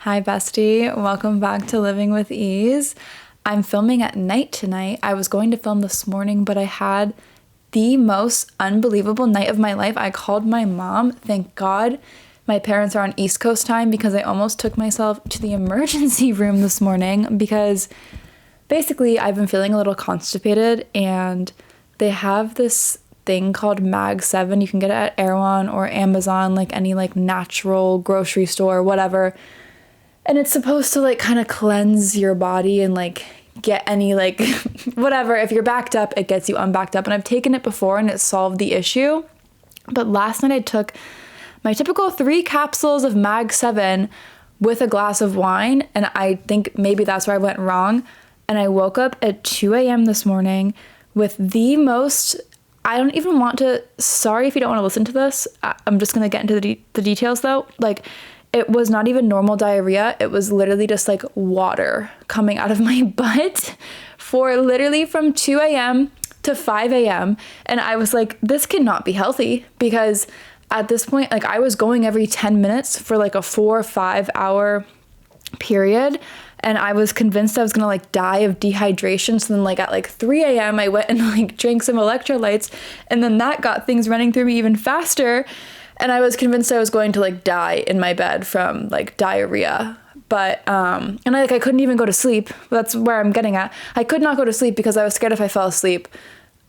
Hi, bestie. Welcome back to Living with Ease. I'm filming at night tonight. I was going to film this morning, but I had the most unbelievable night of my life. I called my mom. Thank God my parents are on East Coast time because I almost took myself to the emergency room this morning because basically I've been feeling a little constipated and they have this thing called Mag 7. You can get it at Erewhon or Amazon, like any like natural grocery store, whatever. And it's supposed to like kind of cleanse your body and like get any like whatever. If you're backed up, it gets you unbacked up. And I've taken it before and it solved the issue. But last night I took my typical 3 capsules of Mag 7 with a glass of wine. And I think maybe that's where I went wrong. And I woke up at 2 a.m. this morning with the most, I don't even want to, sorry if you don't want to listen to this. I'm just going to get into the details though. Like, it was not even normal diarrhea. It was literally just like water coming out of my butt for literally from 2 a.m. to 5 a.m. And I was like, this cannot be healthy because at this point, like I was going every 10 minutes for like a 4 or 5 hour period. And I was convinced I was going to like die of dehydration. So then like at like 3 a.m. I went and like drank some electrolytes and then that got things running through me even faster. And I was convinced I was going to like die in my bed from like diarrhea. But, and I couldn't even go to sleep. That's where I'm getting at. I could not go to sleep because I was scared if I fell asleep,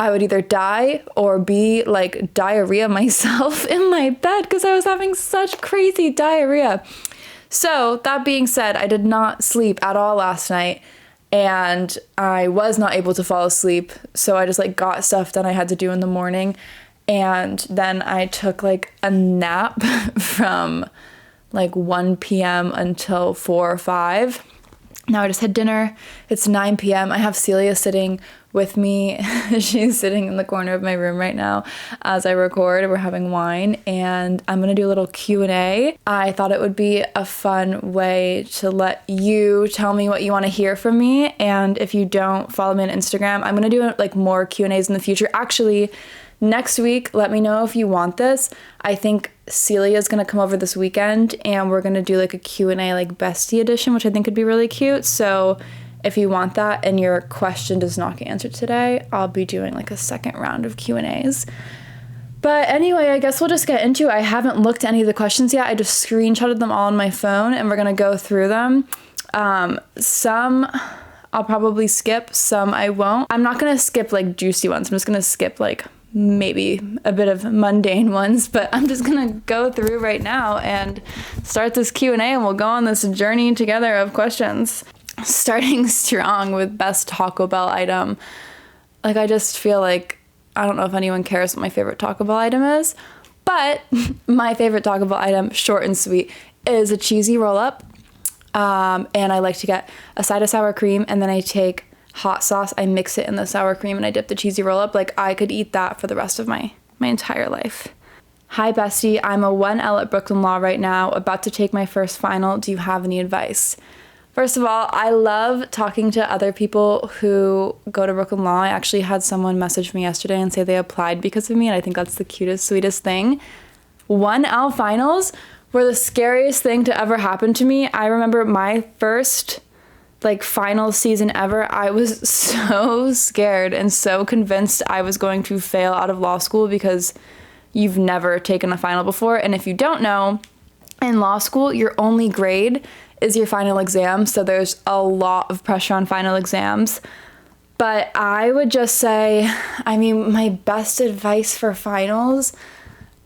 I would either die or be like diarrhea myself in my bed because I was having such crazy diarrhea. So that being said, I did not sleep at all last night and I was not able to fall asleep. So I just like got stuff done I had to do in the morning. And then I took like a nap from like 1 p.m. until 4 or 5. Now I just had dinner. It's 9 p.m. I have Celia sitting with me. She's sitting in the corner of my room right now as I record. We're having wine and I'm going to do a little Q&A. I thought it would be a fun way to let you tell me what you want to hear from me. And if you don't follow me on Instagram, I'm going to do like more Q&As in the future. Actually, next week, let me know if you want this. I think Celia is going to come over this weekend and we're going to do like a Q&A like bestie edition, which I think would be really cute. So if you want that and your question does not get answered today, I'll be doing like a second round of Q&As. But anyway, I guess we'll just get into it. I haven't looked at any of the questions yet. I just screenshotted them all on my phone and we're going to go through them. Some I'll probably skip, some I won't. I'm not going to skip like juicy ones. I'm just going to skip like maybe a bit of mundane ones, but I'm just gonna go through right now and start this Q&A and we'll go on this journey together of questions. Starting strong with best Taco Bell item. Like I just feel like, I don't know if anyone cares what my favorite Taco Bell item is, but my favorite Taco Bell item, short and sweet, is a cheesy roll-up. And I like to get a side of sour cream and then I take hot sauce, I mix it in the sour cream and I dip the cheesy roll up. Like I could eat that for the rest of my entire life. Hi bestie, I'm a 1L at Brooklyn Law right now, about to take my first final. Do you have any advice? First of all, I love talking to other people who go to Brooklyn Law. I actually had someone message me yesterday and say they applied because of me and I think that's the cutest, sweetest thing. 1L finals were the scariest thing to ever happen to me. I remember my first like final season ever, I was so scared and so convinced I was going to fail out of law school because you've never taken a final before. And if you don't know, in law school, your only grade is your final exam. So there's a lot of pressure on final exams. But I would just say, I mean, my best advice for finals,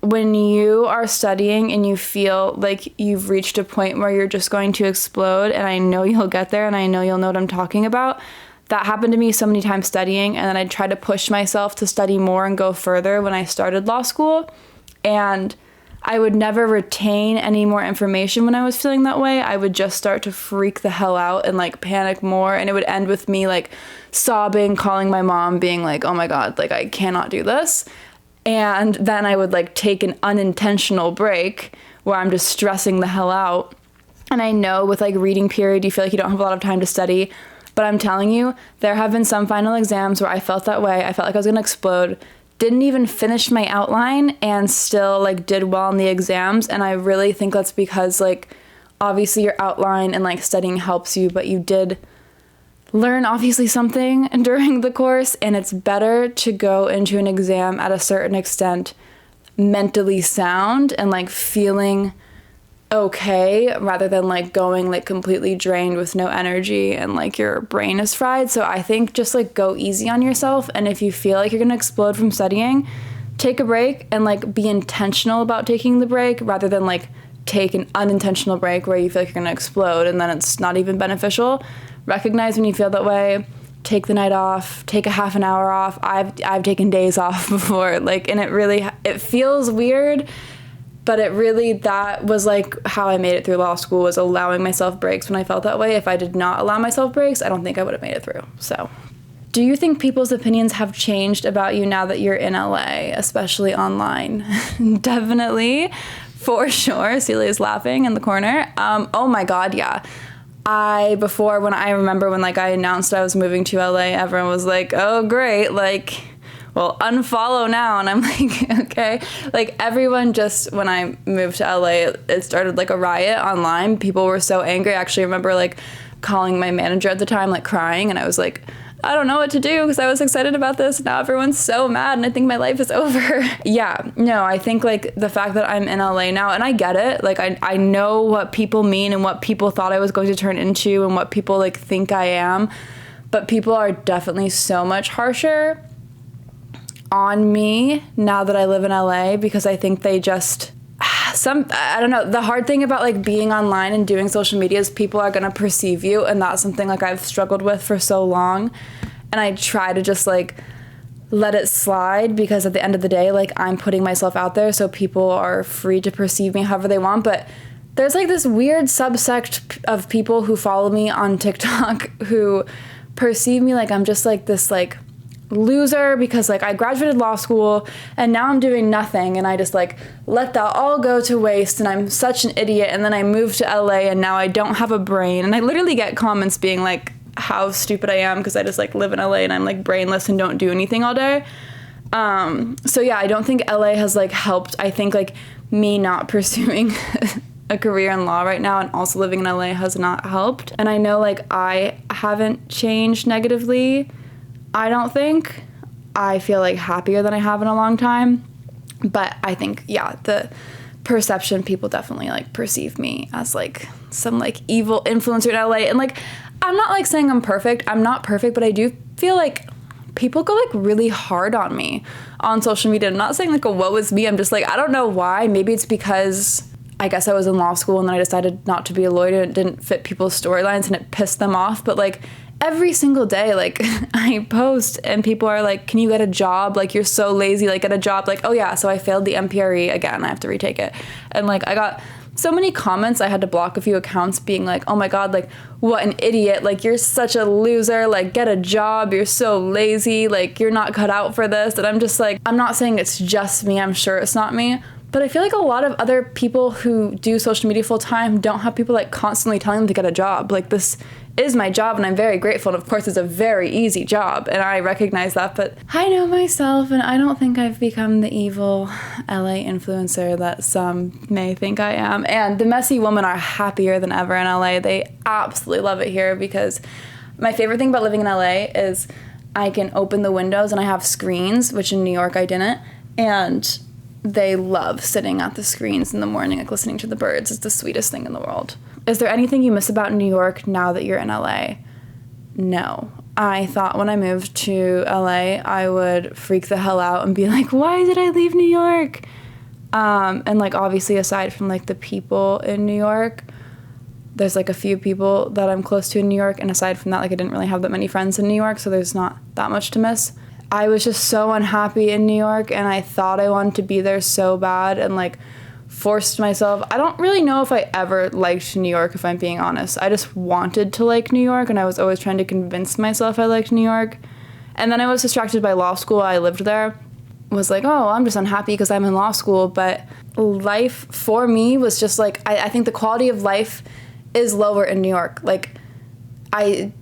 when you are studying and you feel like you've reached a point where you're just going to explode, and I know you'll get there and I know you'll know what I'm talking about. That happened to me so many times studying, and then I tried to push myself to study more and go further when I started law school. And I would never retain any more information when I was feeling that way. I would just start to freak the hell out and like panic more. And it would end with me like sobbing, calling my mom, being like, oh my God, like I cannot do this. And then I would like take an unintentional break where I'm just stressing the hell out. And I know with like reading period, you feel like you don't have a lot of time to study, but I'm telling you, there have been some final exams where I felt that way. I felt like I was gonna explode, didn't even finish my outline and still like did well in the exams. And I really think that's because like obviously your outline and like studying helps you, but you did learn obviously something during the course, and it's better to go into an exam at a certain extent mentally sound and like feeling okay rather than like going like completely drained with no energy and like your brain is fried. So I think just like go easy on yourself, and if you feel like you're gonna explode from studying, take a break and like be intentional about taking the break rather than like take an unintentional break where you feel like you're gonna explode and then it's not even beneficial. Recognize when you feel that way, take the night off, take a half an hour off. I've taken days off before, like, and it feels weird, but that was like how I made it through law school, was allowing myself breaks when I felt that way. If I did not allow myself breaks, I don't think I would have made it through. So, do you think people's opinions have changed about you now that you're in LA, especially online? Definitely, for sure. Celia's laughing in the corner. Oh my God, yeah. When I announced I was moving to LA, everyone was like, oh great, like, well, unfollow now. And I'm like, okay. Like, everyone just, when I moved to LA, it started like a riot online. People were so angry. I actually remember like calling my manager at the time, like crying, and I was like, I don't know what to do because I was excited about this. Now everyone's so mad and I think my life is over. Yeah, no, I think like the fact that I'm in LA now, and I get it, like I know what people mean and what people thought I was going to turn into and what people like think I am, but people are definitely so much harsher on me now that I live in LA because I think they just... I don't know, the hard thing about like being online and doing social media is people are going to perceive you, and that's something like I've struggled with for so long, and I try to just like let it slide because at the end of the day, like, I'm putting myself out there so people are free to perceive me however they want. But there's like this weird subsect of people who follow me on TikTok who perceive me like I'm just like this like loser because like I graduated law school and now I'm doing nothing, and I just like let that all go to waste and I'm such an idiot, and then I moved to LA and now I don't have a brain, and I literally get comments being like how stupid I am because I just like live in LA and I'm like brainless and don't do anything all day. So yeah, I don't think LA has like helped. I think like me not pursuing a career in law right now and also living in LA has not helped, and I know like I haven't changed negatively. I don't think. I feel like happier than I have in a long time. But I think, yeah, the perception, people definitely like perceive me as like some like evil influencer in LA. And like, I'm not like saying I'm perfect. I'm not perfect, but I do feel like people go like really hard on me on social media. I'm not saying like a woe is me. I'm just like, I don't know why. Maybe it's because I guess I was in law school and then I decided not to be a lawyer and it didn't fit people's storylines and it pissed them off. But like, every single day, like, I post and people are like, can you get a job? Like, you're so lazy, like, get a job. Like, oh yeah, so I failed the MPRE again. I have to retake it. And like, I got so many comments. I had to block a few accounts being like, oh my God, like, what an idiot. Like, you're such a loser. Like, get a job. You're so lazy. Like, you're not cut out for this. And I'm just like, I'm not saying it's just me. I'm sure it's not me. But I feel like a lot of other people who do social media full time don't have people like constantly telling them to get a job. Like, this is my job and I'm very grateful. And of course, it's a very easy job and I recognize that. But I know myself and I don't think I've become the evil LA influencer that some may think I am. And the messy women are happier than ever in LA. They absolutely love it here because my favorite thing about living in LA is I can open the windows and I have screens, which in New York I didn't. And they love sitting at the screens in the morning, like listening to the birds. It's the sweetest thing in the world. Is there anything you miss about New York now that you're in LA? No. I thought when I moved to LA, I would freak the hell out and be like, why did I leave New York? And like, obviously, aside from like the people in New York, there's like a few people that I'm close to in New York. And aside from that, like I didn't really have that many friends in New York, so there's not that much to miss. I was just so unhappy in New York and I thought I wanted to be there so bad and like forced myself. I don't really know if I ever liked New York, if I'm being honest. I just wanted to like New York and I was always trying to convince myself I liked New York. And then I was distracted by law school. I lived there. Was like, oh, I'm just unhappy because I'm in law school. But life for me was just like, I think the quality of life is lower in New York. Like, I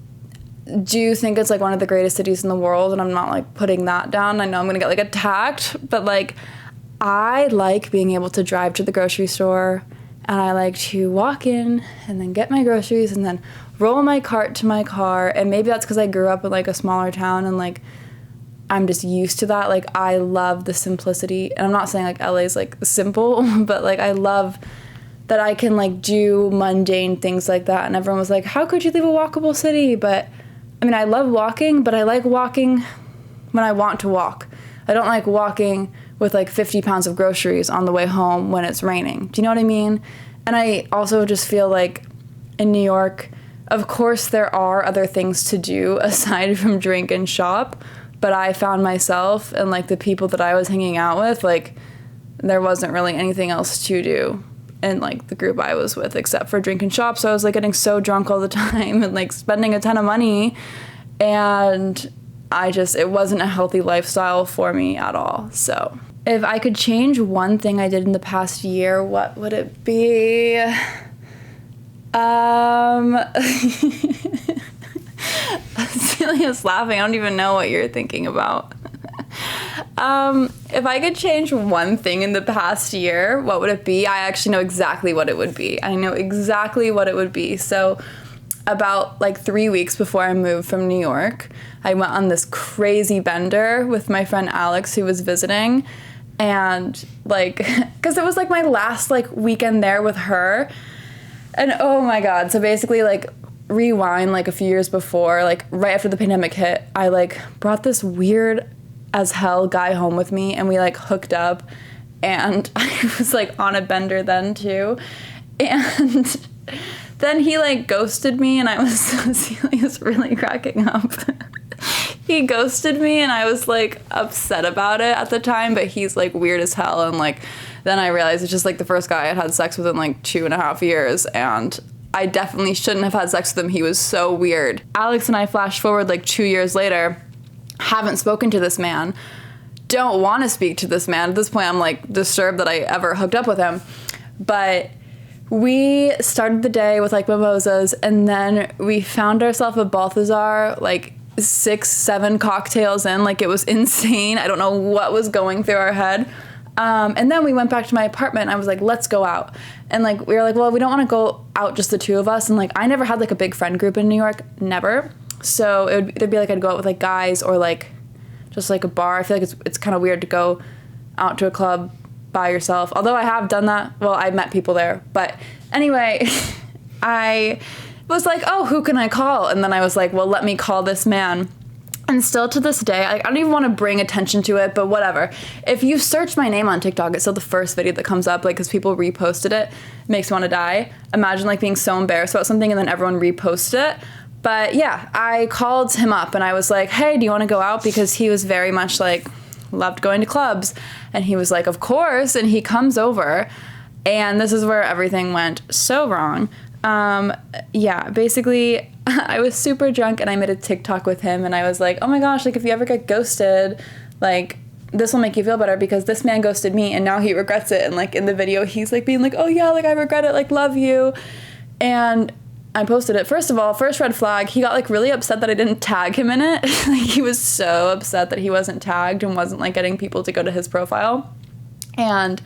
do think it's like one of the greatest cities in the world, and I'm not like putting that down. I know I'm gonna get like attacked, but like I like being able to drive to the grocery store, And I like to walk in and then get my groceries and then roll my cart to my car. And maybe that's because I grew up in like a smaller town and like I'm just used to that. Like I love the simplicity. And I'm not saying like LA's like simple, but like I love that I can like do mundane things like that. And everyone was like, how could you leave a walkable city? But I mean, I love walking, but I like walking when I want to walk. I don't like walking with like 50 pounds of groceries on the way home when it's raining. Do you know what I mean? And I also just feel like in New York, of course there are other things to do aside from drink and shop, but I found myself and like the people that I was hanging out with, like there wasn't really anything else to do in like the group I was with except for drink and shop. So I was like getting so drunk all the time and like spending a ton of money, and it wasn't a healthy lifestyle for me at all. So if I could change one thing I did in the past year, what would it be? Celia's laughing. I don't even know what you're thinking about. If I could change one thing in the past year, what would it be? I actually know exactly what it would be. I know exactly what it would be. So about like 3 weeks before I moved from New York, I went on this crazy bender with my friend Alex, who was visiting. And like, because it was like my last like weekend there with her. And oh my God. So basically like rewind like a few years before, like right after the pandemic hit, I like brought this weird as hell guy home with me, and we like hooked up, and I was like on a bender then too. And then he like ghosted me, and I was Celia's really cracking up. He ghosted me, and I was like upset about it at the time, but he's like weird as hell. And like then I realized it's just like the first guy I'd had sex with in like 2.5 years, and I definitely shouldn't have had sex with him. He was so weird. Alex and I flash forward like 2 years later, haven't spoken to this man, don't want to speak to this man. At this point I'm like disturbed that I ever hooked up with him. But we started the day with like mimosas, and then we found ourselves a Balthazar like 6-7 cocktails in. Like it was insane. I don't know what was going through our head. And then we went back to my apartment, and I was like, let's go out. And like we were like, well, we don't want to go out just the two of us. And like I never had like a big friend group in New York, never. So it'd be like I'd go out with like guys or like just like a bar. I feel like it's kind of weird to go out to a club by yourself. Although I have done that. Well, I met people there. But anyway, I was like, oh, who can I call? And then I was like, well, let me call this man. And still to this day, I don't even want to bring attention to it, but whatever. If you search my name on TikTok, it's still the first video that comes up, like, because people reposted it. It makes me want to die. Imagine like being so embarrassed about something and then everyone reposted it. But yeah, I called him up and I was like, hey, do you want to go out? Because he was very much like, loved going to clubs. And he was like, of course. And he comes over, and this is where everything went so wrong. Yeah, basically I was super drunk and I made a TikTok with him, and I was like, oh my gosh, like if you ever get ghosted, like this will make you feel better because this man ghosted me and now he regrets it. And like in the video, he's like being like, oh yeah, like I regret it, like love you. And I posted it. First of all, first red flag, he got like really upset that I didn't tag him in it. Like he was so upset that he wasn't tagged and wasn't like getting people to go to his profile. And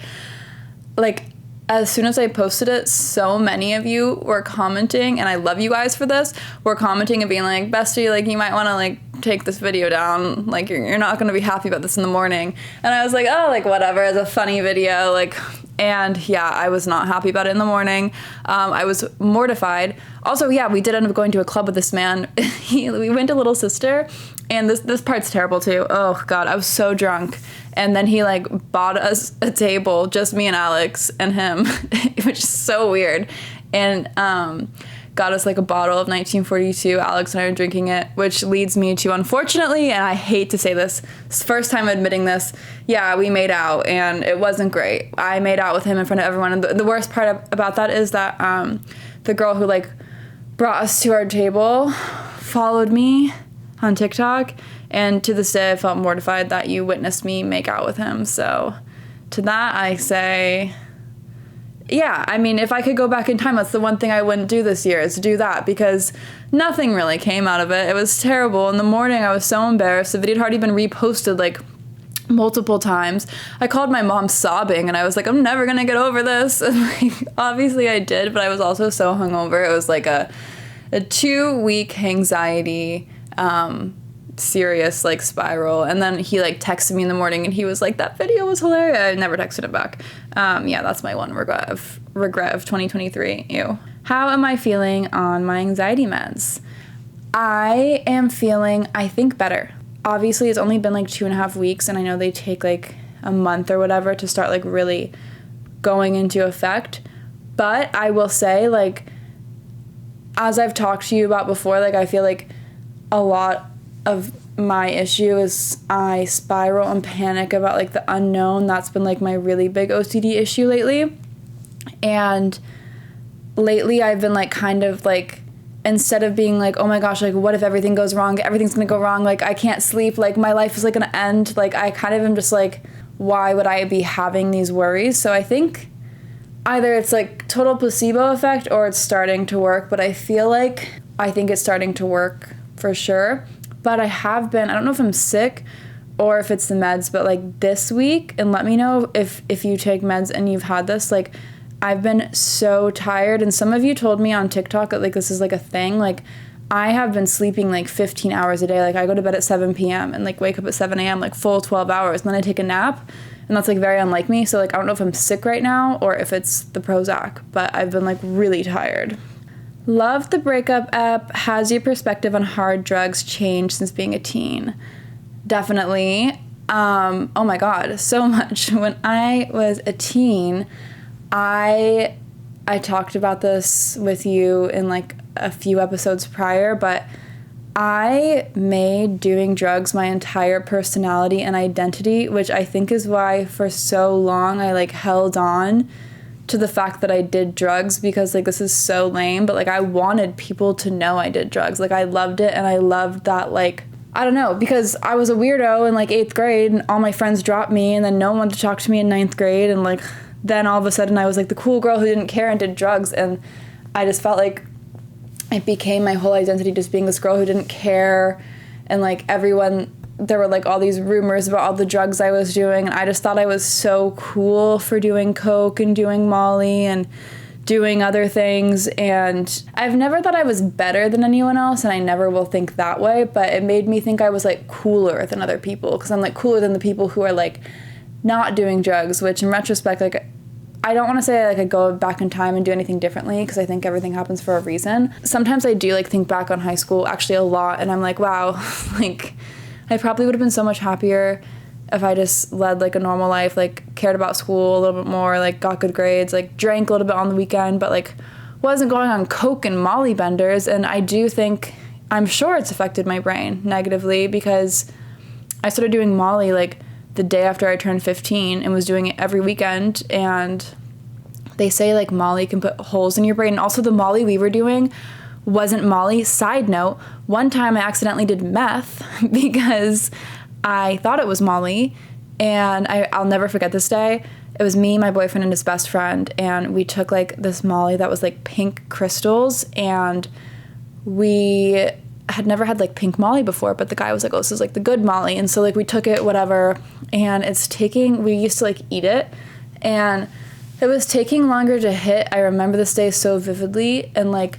like as soon as I posted it, so many of you were commenting, and I love you guys for this, were commenting and being like, bestie, like you might want to like take this video down, like you're not going to be happy about this in the morning. And I was like, oh, like whatever, it's a funny video, like. And yeah, I was not happy about it in the morning. I was mortified. Also, yeah, we did end up going to a club with this man. We went to Little Sister, and this part's terrible too. Oh God, I was so drunk. And then he like bought us a table, just me and Alex and him, which is so weird. And got us like a bottle of 1942. Alex and I are drinking it, which leads me to, unfortunately, and I hate to say this, it's the first time admitting this, yeah, we made out, and it wasn't great. I made out with him in front of everyone, and the worst part about that is that the girl who like brought us to our table followed me on TikTok, and to this day I felt mortified that you witnessed me make out with him. So to that I say, yeah, I mean, if I could go back in time, that's the one thing I wouldn't do this year, is to do that, because nothing really came out of it. It was terrible. In the morning, I was so embarrassed. The video had already been reposted like multiple times. I called my mom sobbing and I was like, I'm never gonna get over this. And like, obviously I did, but I was also so hungover. It was like a 2-week anxiety, serious like spiral. And then he like texted me in the morning and he was like, that video was hilarious. I never texted him back. Yeah, that's my one regret of 2023. Ew. How am I feeling on my anxiety meds? I am feeling, I think, better. Obviously, it's only been like 2.5 weeks, and I know they take like a month or whatever to start like really going into effect. But I will say, like, as I've talked to you about before, like, I feel like a lot of my issue is I spiral and panic about like the unknown. That's been like my really big OCD issue lately. And lately I've been like kind of like, instead of being like, oh my gosh, like what if everything goes wrong? Everything's gonna go wrong. Like I can't sleep. Like my life is like gonna end. Like I kind of am just like, why would I be having these worries? So I think either it's like total placebo effect or it's starting to work. But I think it's starting to work for sure. But I don't know if I'm sick or if it's the meds, but like this week, and let me know if you take meds and you've had this, like I've been so tired, and some of you told me on TikTok that like this is like a thing. Like I have been sleeping like 15 hours a day. Like I go to bed at 7 p.m. and like wake up at 7 a.m. like full 12 hours, and then I take a nap, and that's like very unlike me. So like I don't know if I'm sick right now or if it's the Prozac, but I've been like really tired. Love the breakup app. Has your perspective on hard drugs changed since being a teen? Definitely. Oh my God, so much. When I was a teen, I talked about this with you in like a few episodes prior, but I made doing drugs my entire personality and identity, which I think is why for so long I like held on to the fact that I did drugs, because like this is so lame, but like I wanted people to know I did drugs. Like I loved it, and I loved that, like, I don't know, because I was a weirdo in like 8th grade and all my friends dropped me, and then no one wanted to talk to me in 9th grade, and like then all of a sudden I was like the cool girl who didn't care and did drugs, and I just felt like it became my whole identity, just being this girl who didn't care, and like there were like all these rumors about all the drugs I was doing, and I just thought I was so cool for doing coke and doing Molly and doing other things, and I've never thought I was better than anyone else, and I never will think that way, but it made me think I was like cooler than other people, because I'm like cooler than the people who are like not doing drugs, which in retrospect, like I don't want to say like I go back in time and do anything differently, because I think everything happens for a reason. Sometimes I do like think back on high school actually a lot, and I'm like, wow, like I probably would have been so much happier if I just led like a normal life, like cared about school a little bit more, like got good grades, like drank a little bit on the weekend, but like wasn't going on coke and Molly benders. And I do think, I'm sure it's affected my brain negatively, because I started doing Molly like the day after I turned 15 and was doing it every weekend, and they say like Molly can put holes in your brain. And also the Molly we were doing wasn't Molly. Side note, one time I accidentally did meth because I thought it was Molly, and I'll never forget this day. It was me, my boyfriend, and his best friend, and we took like this Molly that was like pink crystals, and we had never had like pink Molly before, but the guy was like, oh, this is like the good Molly. And so like we took it, whatever, and we used to like eat it, and it was taking longer to hit. I remember this day so vividly, and like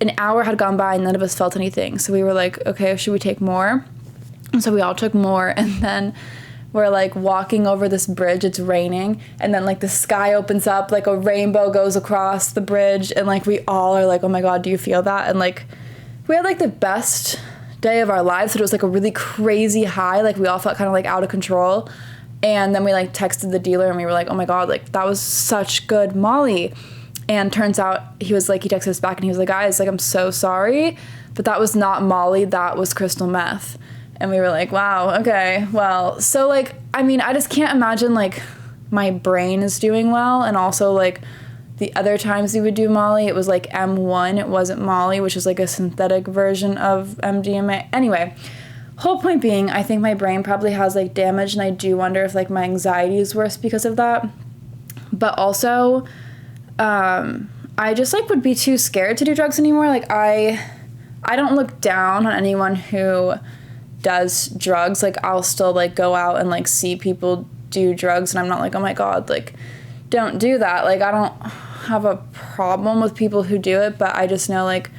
an hour had gone by and none of us felt anything. So we were like, okay, should we take more? And so we all took more, and then we're like walking over this bridge, it's raining, and then like the sky opens up, like a rainbow goes across the bridge, and like we all are like, oh my God, do you feel that? And like we had like the best day of our lives. So it was like a really crazy high. Like we all felt kind of like out of control. And then we like texted the dealer and we were like, oh my God, like that was such good Molly. And turns out he texted us back and he was like, guys, like I'm so sorry, but that was not Molly, that was crystal meth. And we were like, wow, okay, well, so like, I mean, I just can't imagine like my brain is doing well. And also like the other times we would do Molly, it was like M1, it wasn't Molly, which is like a synthetic version of MDMA. Anyway, whole point being, I think my brain probably has like damage, and I do wonder if like my anxiety is worse because of that. But also, I just like would be too scared to do drugs anymore. Like I don't look down on anyone who does drugs, like I'll still like go out and like see people do drugs, and I'm not like, oh my God, like don't do that. Like I don't have a problem with people who do it, but I just know like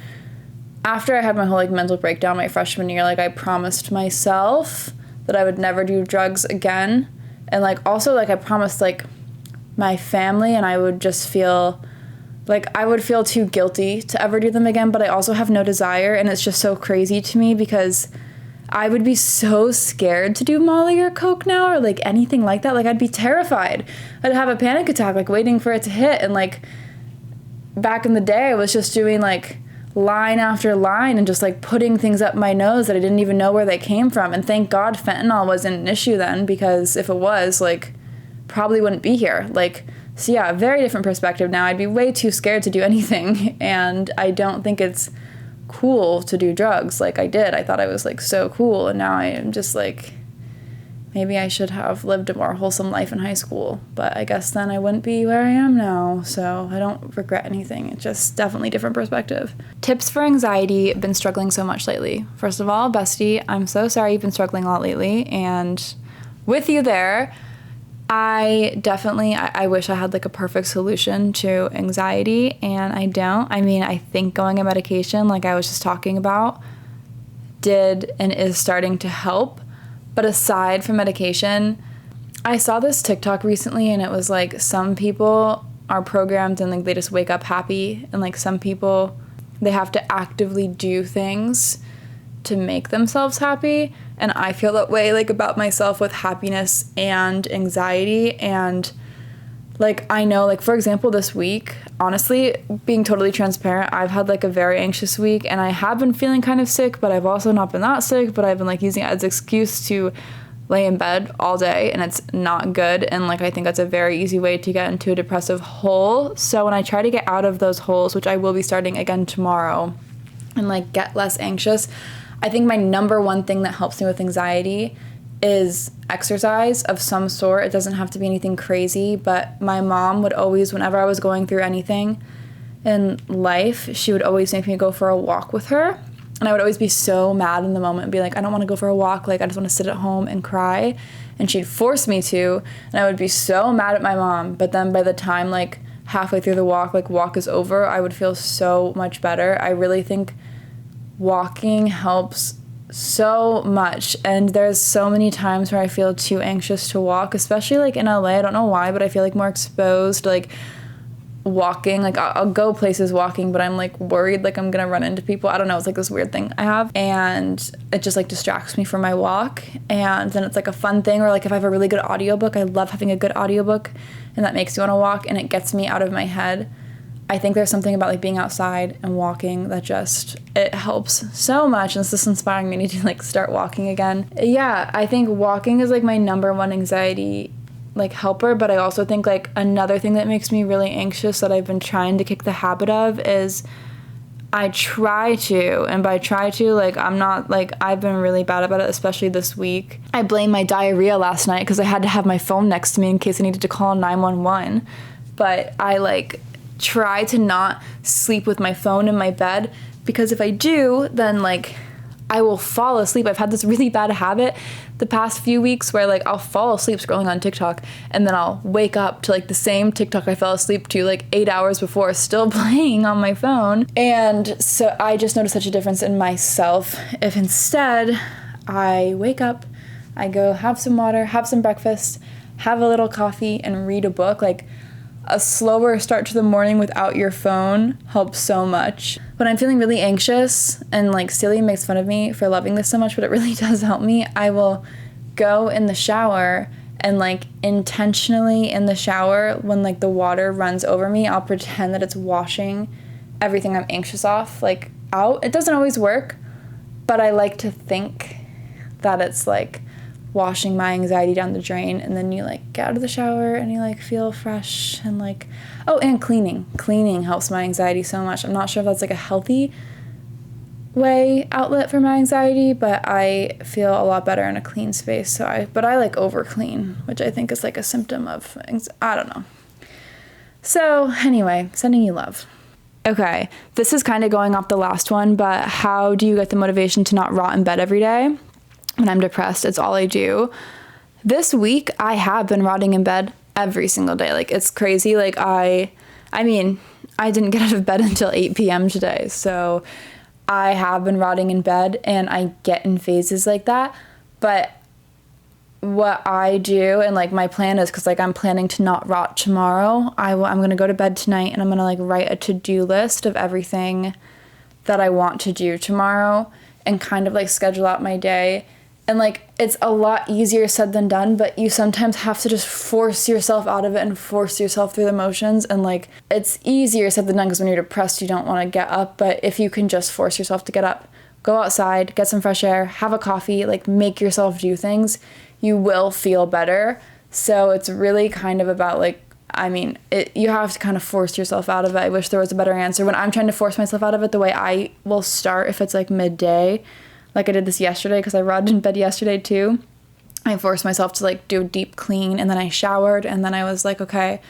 after I had my whole like mental breakdown my freshman year, like I promised myself that I would never do drugs again. And like also like I promised like my family, and I would just feel like I would feel too guilty to ever do them again, but I also have no desire. And it's just so crazy to me because I would be so scared to do Molly or Coke now, or like anything like that. Like I'd be terrified. I'd have a panic attack, like waiting for it to hit. And like back in the day, I was just doing like line after line and just like putting things up my nose that I didn't even know where they came from. And thank God fentanyl wasn't an issue then, because if it was, like probably wouldn't be here. Like, so yeah, very different perspective now. I'd be way too scared to do anything, and I don't think it's cool to do drugs like I did. I thought I was like so cool, and now I am just like, maybe I should have lived a more wholesome life in high school, but I guess then I wouldn't be where I am now, so I don't regret anything. It's just definitely different perspective. Tips for anxiety. I've been struggling so much lately. First of all, bestie, I'm so sorry you've been struggling a lot lately, and with you there, I wish I had like a perfect solution to anxiety, and I don't. I mean, I think going on medication, like I was just talking about, did and is starting to help. But aside from medication, I saw this TikTok recently, and it was like some people are programmed and like they just wake up happy, and like some people, they have to actively do things to make themselves happy. And I feel that way like about myself with happiness and anxiety. And like I know, like for example, this week, honestly, being totally transparent, I've had like a very anxious week, and I have been feeling kind of sick, but I've also not been that sick, but I've been like using it as an excuse to lay in bed all day, and it's not good. And like I think that's a very easy way to get into a depressive hole. So when I try to get out of those holes, which I will be starting again tomorrow, and like get less anxious, I think my number one thing that helps me with anxiety is exercise of some sort. It doesn't have to be anything crazy, but my mom would always, whenever I was going through anything in life, she would always make me go for a walk with her. And I would always be so mad in the moment and be like, I don't want to go for a walk. Like, I just want to sit at home and cry. And she'd force me to. And I would be so mad at my mom. But then by the time, like, halfway through the walk is over, I would feel so much better. I really think walking helps so much. And there's so many times where I feel too anxious to walk, especially like in LA. I don't know why, but I feel like more exposed, like walking. Like I'll go places walking, but I'm like worried like I'm gonna run into people. I don't know, it's like this weird thing I have, and it just like distracts me from my walk. And then it's like a fun thing, or like if I have a really good audiobook, I love having a good audiobook, and that makes me want to walk, and it gets me out of my head. I think there's something about like being outside and walking that just, it helps so much, and it's just inspiring me to like start walking again. Yeah, I think walking is like my number one anxiety like helper. But I also think like another thing that makes me really anxious that I've been trying to kick the habit of is I try to, and by try to, like I'm not, like I've been really bad about it, especially this week. I blamed my diarrhea last night because I had to have my phone next to me in case I needed to call 911. But I like try to not sleep with my phone in my bed, because if I do, then like I will fall asleep. I've had this really bad habit the past few weeks where like I'll fall asleep scrolling on TikTok, and then I'll wake up to like the same TikTok I fell asleep to like 8 hours before, still playing on my phone. And so I just noticed such a difference in myself if instead I wake up, I go have some water, have some breakfast, have a little coffee, and read a book. Like a slower start to the morning without your phone helps so much. When I'm feeling really anxious, and like Celia makes fun of me for loving this so much, but it really does help me, I will go in the shower and like intentionally in the shower, when like the water runs over me, I'll pretend that it's washing everything I'm anxious off like out. It doesn't always work, but I like to think that it's like washing my anxiety down the drain. And then you like get out of the shower and you like feel fresh, and like, oh, and cleaning helps my anxiety so much. I'm not sure if that's like a healthy outlet for my anxiety, but I feel a lot better in a clean space. But I like over clean, which I think is like a symptom of I don't know. So anyway, sending you love. Okay, this is kind of going off the last one, but how do you get the motivation to not rot in bed every day? when I'm depressed. It's all I do. This week, I have been rotting in bed every single day. Like, it's crazy. Like, I mean, I didn't get out of bed until 8 p.m. today. So I have been rotting in bed, and I get in phases like that. But what I do, and like my plan is, because like I'm planning to not rot tomorrow, I'm going to go to bed tonight, and I'm going to like write a to-do list of everything that I want to do tomorrow and kind of like schedule out my day. And like, it's a lot easier said than done, but you sometimes have to just force yourself out of it and force yourself through the motions. And like, it's easier said than done, because when you're depressed, you don't want to get up. But if you can just force yourself to get up, go outside, get some fresh air, have a coffee, like make yourself do things, you will feel better. So it's really kind of about like, I mean, you have to kind of force yourself out of it. I wish there was a better answer. When I'm trying to force myself out of it, the way I will start, if it's like midday, like I did this yesterday, because I rotted in bed yesterday too, I forced myself to like do a deep clean, and then I showered, and then I was like, okay,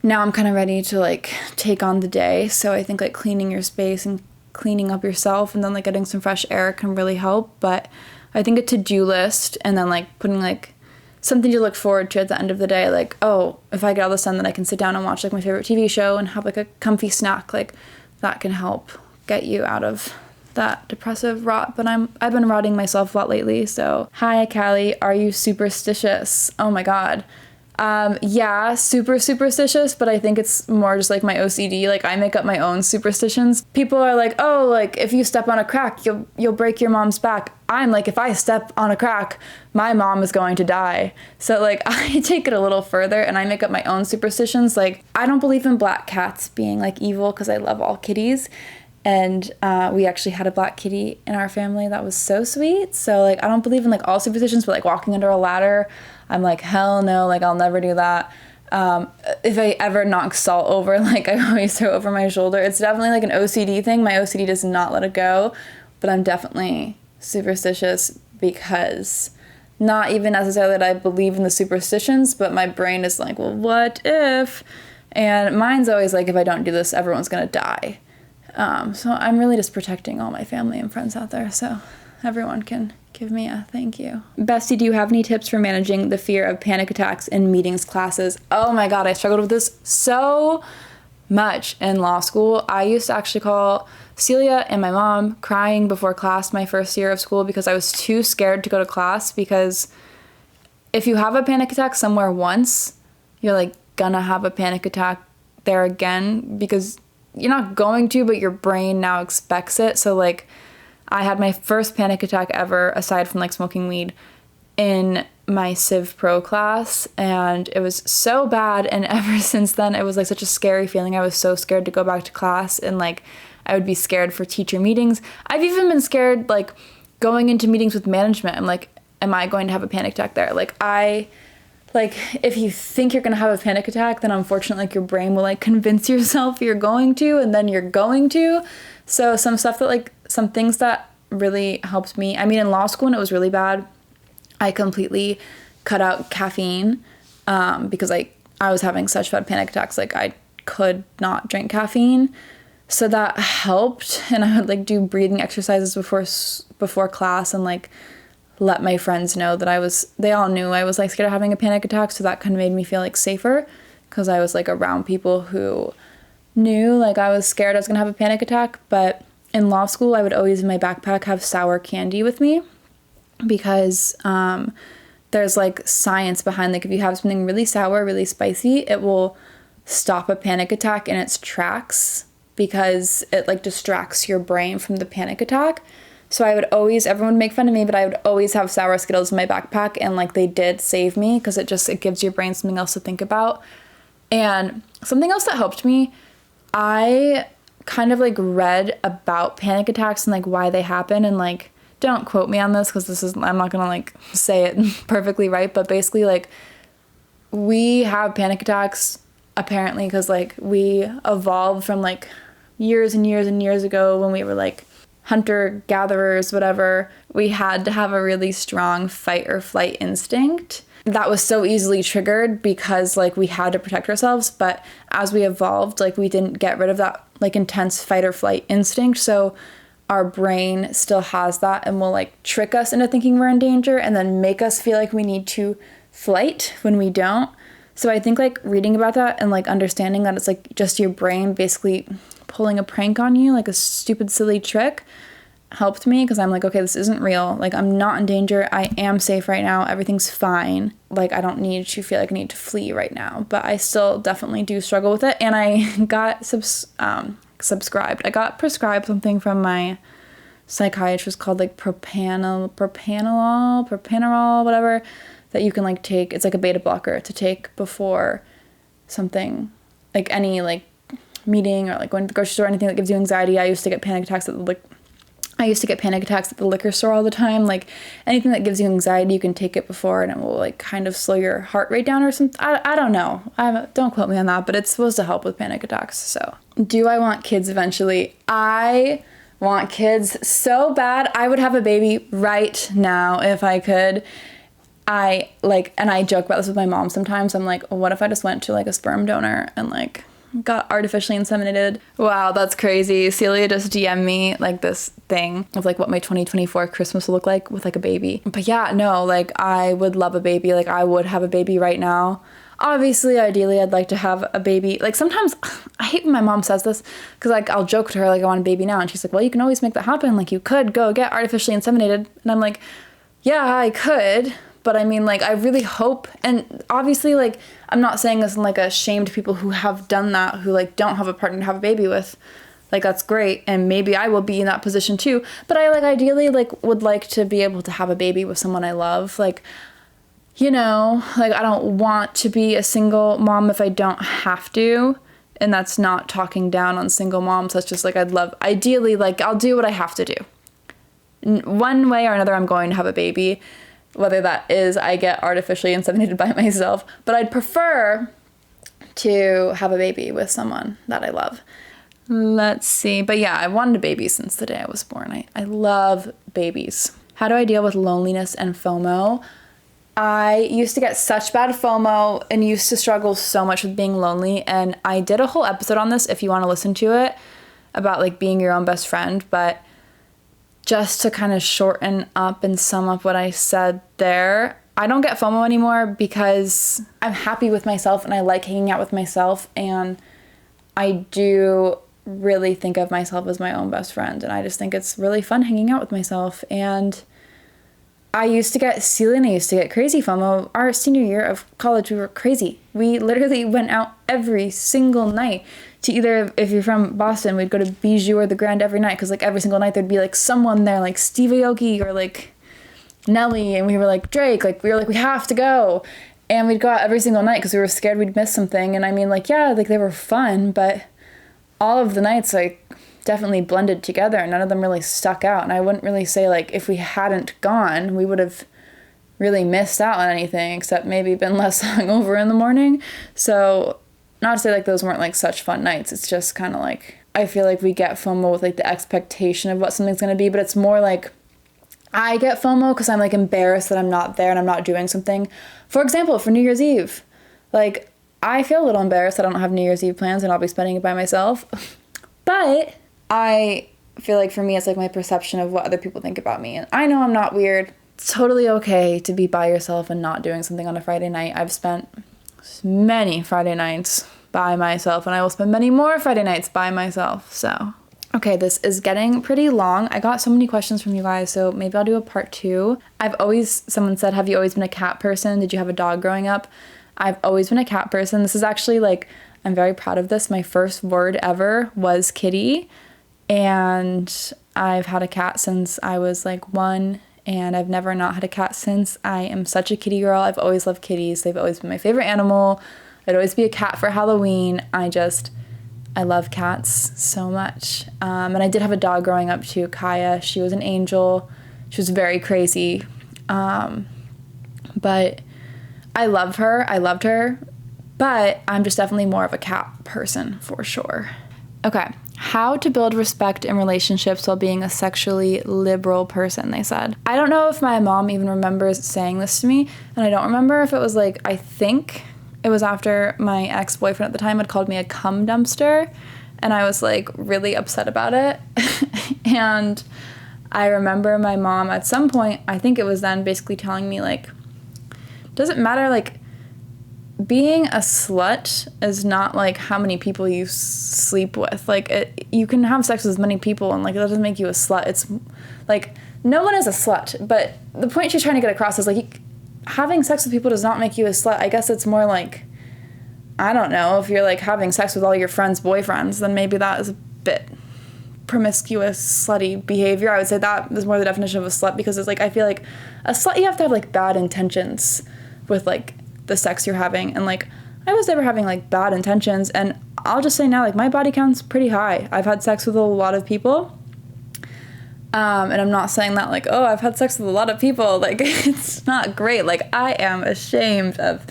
now I'm kind of ready to like take on the day. So I think like cleaning your space and cleaning up yourself, and then like getting some fresh air can really help. But I think a to-do list, and then like putting like something to look forward to at the end of the day, like, oh, if I get all this done, then I can sit down and watch like my favorite TV show and have like a comfy snack, like that can help get you out of that depressive rot. But I've been rotting myself a lot lately. So hi, Callie, are you superstitious? Oh my god. Yeah, super superstitious, but I think it's more just like my OCD. Like, I make up my own superstitions. People are like, oh, like if you step on a crack, you'll break your mom's back. I'm like, if I step on a crack, my mom is going to die. So like, I take it a little further, and I make up my own superstitions. Like, I don't believe in black cats being like evil, because I love all kitties. And we actually had a black kitty in our family that was so sweet. So like, I don't believe in like all superstitions, but like walking under a ladder, I'm like, hell no, like I'll never do that. If I ever knock salt over, like I always throw over my shoulder. It's definitely like an OCD thing. My OCD does not let it go, but I'm definitely superstitious, because not even necessarily that I believe in the superstitions, but my brain is like, well, what if? And mine's always like, if I don't do this, everyone's gonna die. So I'm really just protecting all my family and friends out there, so everyone can give me a thank you. Bestie, do you have any tips for managing the fear of panic attacks in meetings, classes? Oh my god, I struggled with this so much in law school. I used to actually call Celia and my mom crying before class my first year of school, because I was too scared to go to class. Because if you have a panic attack somewhere once, you're like gonna have a panic attack there again, because you're not going to, but your brain now expects it. So like, I had my first panic attack ever, aside from like smoking weed, in my Civ Pro class, and it was so bad. And ever since then, it was like such a scary feeling. I was so scared to go back to class, and like I would be scared for teacher meetings. I've even been scared like going into meetings with management. I'm like, am I going to have a panic attack there? Like, if you think you're going to have a panic attack, then unfortunately, like, your brain will, like, convince yourself you're going to, and then you're going to. So some things that really helped me, I mean, in law school, when it was really bad, I completely cut out caffeine, because, like, I was having such bad panic attacks. Like, I could not drink caffeine. So that helped, and I would, like, do breathing exercises before class, and, like, let my friends know that they all knew I was like scared of having a panic attack. So that kind of made me feel like safer, because I was like around people who knew like I was scared I was gonna have a panic attack. But in law school, I would always in my backpack have sour candy with me, because there's like science behind, like if you have something really sour, really spicy, it will stop a panic attack in its tracks, because it like distracts your brain from the panic attack. So I would always, everyone would make fun of me, but I would always have sour Skittles in my backpack, and like they did save me, because it gives your brain something else to think about. And something else that helped me, I kind of like read about panic attacks and like why they happen, and like, don't quote me on this, because I'm not gonna like say it perfectly right, but basically like we have panic attacks apparently because like we evolved from like years and years and years ago, when we were like hunter-gatherers, whatever. We had to have a really strong fight or flight instinct that was so easily triggered, because like we had to protect ourselves. But as we evolved, like we didn't get rid of that like intense fight or flight instinct. So our brain still has that and will like trick us into thinking we're in danger and then make us feel like we need to flight when we don't. So I think like reading about that and like understanding that it's like just your brain basically pulling a prank on you, like a stupid, silly trick, helped me, because I'm like, okay, this isn't real. Like, I'm not in danger. I am safe right now. Everything's fine. Like, I don't need to feel like I need to flee right now. But I still definitely do struggle with it. And I got subscribed. I got prescribed something from my psychiatrist called like propanolol, whatever, that you can like take. It's like a beta blocker to take before something, like any like meeting or like going to the grocery store, anything that gives you anxiety. I used to get panic attacks at the liquor store all the time. Like, anything that gives you anxiety, you can take it before and it will like kind of slow your heart rate down or something. I don't know. Don't quote me on that, but it's supposed to help with panic attacks. So, do I want kids eventually? I want kids so bad. I would have a baby right now if I could. And I joke about this with my mom sometimes. I'm like, what if I just went to like a sperm donor and like got artificially inseminated? Wow, that's crazy. Celia just DM'd me like this thing of like what my 2024 Christmas will look like with like a baby. But yeah, no, like I would love a baby. Like I would have a baby right now. Obviously, ideally, I'd like to have a baby. Like sometimes I hate when my mom says this, because like I'll joke to her like I want a baby now, and she's like, well, you can always make that happen. Like you could go get artificially inseminated. And I'm like, yeah, I could. But I mean, like, I really hope, and obviously, like, I'm not saying this in, like, a shame to people who have done that, who, like, don't have a partner to have a baby with. Like, that's great, and maybe I will be in that position, too. But I, like, ideally, like, would like to be able to have a baby with someone I love. Like, you know, like, I don't want to be a single mom if I don't have to. And that's not talking down on single moms. That's just, like, ideally, like, I'll do what I have to do. One way or another, I'm going to have a baby. Whether that is I get artificially inseminated by myself. But I'd prefer to have a baby with someone that I love. Let's see. But yeah, I wanted a baby since the day I was born. I love babies. How do I deal with loneliness and FOMO? I used to get such bad FOMO and used to struggle so much with being lonely. And I did a whole episode on this if you want to listen to it, about like being your own best friend. But just to kind of shorten up and sum up what I said there, I don't get FOMO anymore because I'm happy with myself and I like hanging out with myself, and I do really think of myself as my own best friend, and I just think it's really fun hanging out with myself. And I used to get crazy FOMO. Our senior year of college, we were crazy. We literally went out every single night to either, if you're from Boston, we'd go to Bijou or the Grand every night, because like every single night there'd be like someone there, like Steve Aoki or like Nelly, and we were like Drake, like we were like, we have to go. And we'd go out every single night because we were scared we'd miss something. And I mean, like, yeah, like they were fun, but all of the nights like definitely blended together and none of them really stuck out. And I wouldn't really say like if we hadn't gone, we would have really missed out on anything except maybe been less hungover in the morning. So not to say like those weren't like such fun nights. It's just kind of like, I feel like we get FOMO with like the expectation of what something's going to be, but it's more like I get FOMO because I'm like embarrassed that I'm not there and I'm not doing something. For example, for New Year's Eve, like I feel a little embarrassed that I don't have New Year's Eve plans and I'll be spending it by myself. But I feel like for me, it's like my perception of what other people think about me. And I know I'm not weird. It's totally okay to be by yourself and not doing something on a Friday night. I've spent many Friday nights by myself, and I will spend many more Friday nights by myself. So, okay, this is getting pretty long. I got so many questions from you guys, so maybe I'll do a part 2. Someone said, have you always been a cat person? Did you have a dog growing up? I've always been a cat person. This is actually like, I'm very proud of this. My first word ever was kitty, and I've had a cat since I was like 1. And I've never not had a cat since. I am such a kitty girl. I've always loved kitties. They've always been my favorite animal. I'd always be a cat for Halloween. I love cats so much. And I did have a dog growing up too, Kaya. She was an angel. She was very crazy. But I loved her. But I'm just definitely more of a cat person for sure. Okay. How to build respect in relationships while being a sexually liberal person, they said. I don't know if my mom even remembers saying this to me, and I don't remember if it was like, I think it was after my ex-boyfriend at the time had called me a cum dumpster, and I was like really upset about it. And I remember my mom at some point, I think it was then, basically telling me like, doesn't matter, like being a slut is not like how many people you sleep with. Like you can have sex with as many people and like that doesn't make you a slut. It's like no one is a slut, but the point she's trying to get across is like having sex with people does not make you a slut. I guess it's more like, I don't know, if you're like having sex with all your friends' boyfriends, then maybe that is a bit promiscuous, slutty behavior. I would say that is more the definition of a slut, because it's like, I feel like a slut, you have to have like bad intentions with like the sex you're having, and like I was never having like bad intentions. And I'll just say now, like my body count's pretty high. I've had sex with a lot of people, and I'm not saying that like, oh, I've had sex with a lot of people, like it's not great. Like I am ashamed of,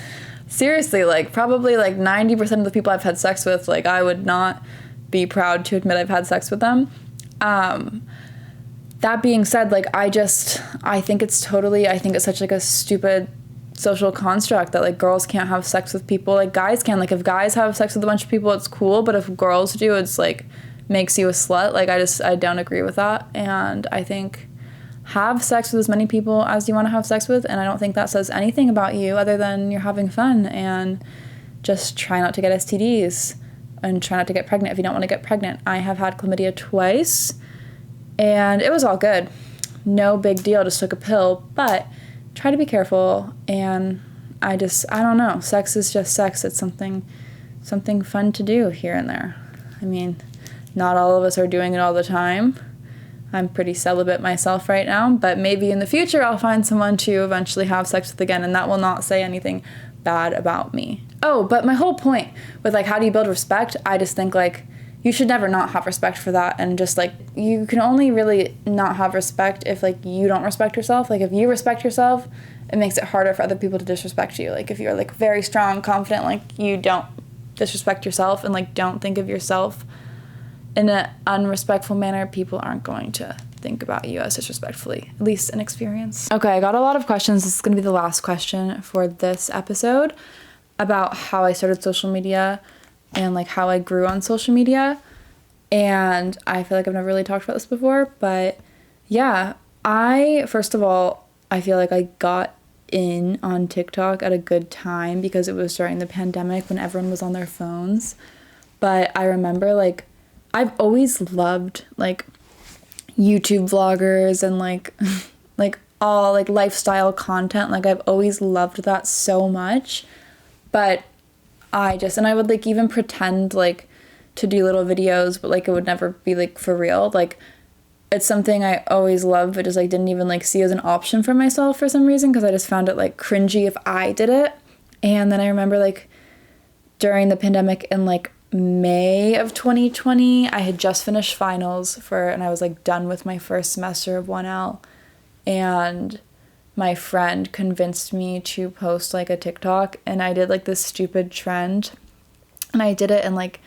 seriously, like probably like 90% of the people I've had sex with, like I would not be proud to admit I've had sex with them. That being said, like I think it's such like a stupid social construct that like girls can't have sex with people like guys can. Like if guys have sex with a bunch of people, it's cool, but if girls do, it's like makes you a slut. Like I don't agree with that. And I think have sex with as many people as you want to have sex with, and I don't think that says anything about you other than you're having fun. And just try not to get STDs and try not to get pregnant if you don't want to get pregnant. I have had chlamydia twice and it was all good, no big deal, just took a pill, but try to be careful. And I don't know, sex is just sex. It's something fun to do here and there. I mean, not all of us are doing it all the time. I'm pretty celibate myself right now, but maybe in the future I'll find someone to eventually have sex with again, and that will not say anything bad about me. Oh, but my whole point with like how do you build respect, I just think like you should never not have respect for that. And just like you can only really not have respect if like you don't respect yourself. Like if you respect yourself, it makes it harder for other people to disrespect you. Like if you're like very strong, confident, like you don't disrespect yourself and like don't think of yourself in an unrespectful manner, people aren't going to think about you as disrespectfully, at least in experience. Okay, I got a lot of questions. This is going to be the last question for this episode about how I started social media and like how I grew on social media. And I feel like I've never really talked about this before, but yeah, first of all, I feel like I got in on TikTok at a good time because it was during the pandemic when everyone was on their phones. But I remember like I've always loved like YouTube vloggers and like like all like lifestyle content. Like I've always loved that so much. But I would like even pretend like to do little videos, but like it would never be like for real. Like it's something I always loved, but just like didn't even like see as an option for myself for some reason, because I just found it like cringy if I did it. And then I remember like during the pandemic in like May of 2020, I had just finished finals and I was like done with my first semester of 1L, and my friend convinced me to post like a TikTok, and I did like this stupid trend, and I did it, and like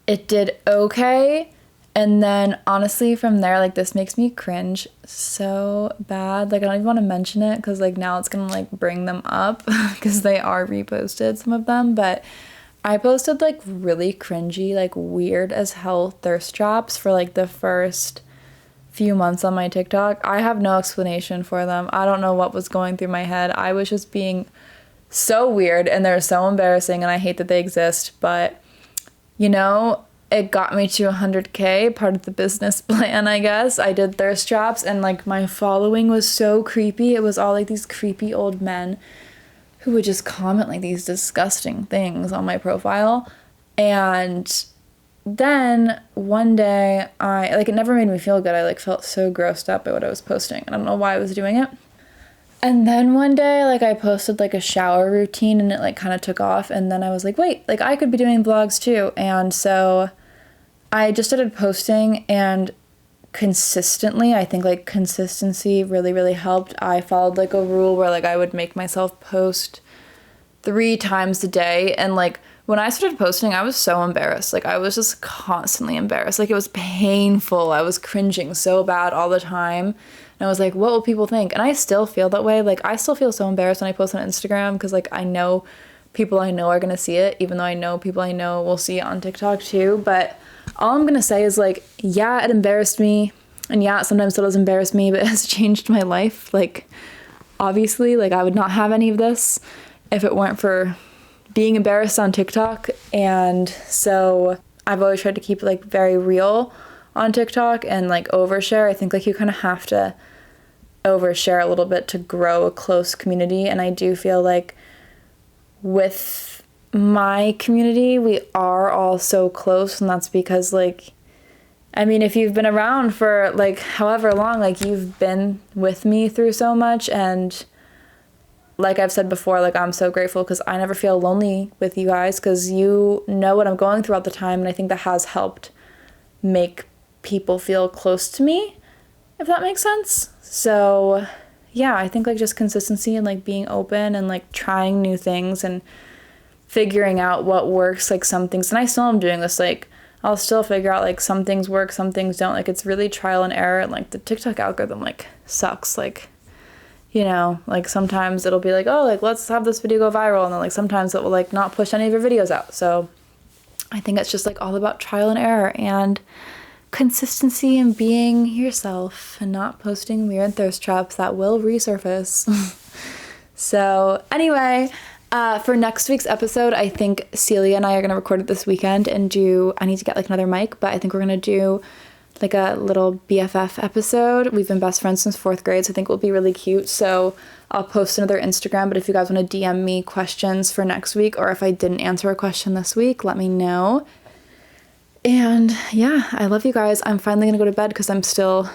it did okay. And then honestly from there, like this makes me cringe so bad. Like I don't even want to mention it because like now it's gonna like bring them up because they are reposted, some of them. But I posted like really cringy, like weird as hell thirst traps for like the first few months on my TikTok. I have no explanation for them. I don't know what was going through my head. I was just being so weird, and they're so embarrassing, and I hate that they exist. But you know, it got me to 100K, part of the business plan, I guess. I did thirst traps, and like my following was so creepy. It was all like these creepy old men who would just comment like these disgusting things on my profile. And then one day it never made me feel good. I like felt so grossed up by what I was posting. I don't know why I was doing it. And then one day, like I posted like a shower routine, and it like kind of took off. And then I was like, wait, like I could be doing vlogs too. And so I just started posting, and consistently, I think like consistency really, really helped. I followed like a rule where like I would make myself post 3 times a day. And like when I started posting, I was so embarrassed. Like I was just constantly embarrassed. Like it was painful. I was cringing so bad all the time. And I was like, what will people think? And I still feel that way. Like I still feel so embarrassed when I post on Instagram, because like I know people I know are gonna see it, even though I know people I know will see it on TikTok too. But all I'm gonna say is like, yeah, it embarrassed me, and yeah, sometimes it does embarrass me, but it has changed my life. Like, obviously, like I would not have any of this if it weren't for being embarrassed on TikTok. And so I've always tried to keep it like very real on TikTok and like overshare. I think like you kind of have to overshare a little bit to grow a close community. And I do feel like with my community, we are all so close, and that's because like, I mean, if you've been around for like however long, like you've been with me through so much. And like I've said before, like I'm so grateful because I never feel lonely with you guys, because you know what I'm going through all the time. And I think that has helped make people feel close to me, if that makes sense. So yeah, I think like just consistency and like being open and like trying new things and figuring out what works, like some things. And I still am doing this, like I'll still figure out like some things work, some things don't. Like it's really trial and error. And like the TikTok algorithm like sucks. Like, you know, like sometimes it'll be like, oh, like let's have this video go viral, and then like sometimes it will like not push any of your videos out. So I think it's just like all about trial and error and consistency and being yourself and not posting weird thirst traps that will resurface. So anyway, for next week's episode, I think Celia and I are going to record it this weekend and I need to get like another mic, but I think we're going to do like a little BFF episode. We've been best friends since 4th grade, so I think it will be really cute. So I'll post another Instagram, but if you guys want to DM me questions for next week, or if I didn't answer a question this week, let me know. And yeah, I love you guys. I'm finally going to go to bed because I'm still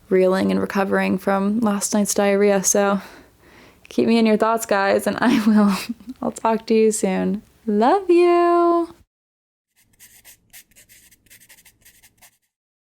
reeling and recovering from last night's diarrhea. So keep me in your thoughts, guys, and I'll talk to you soon. Love you.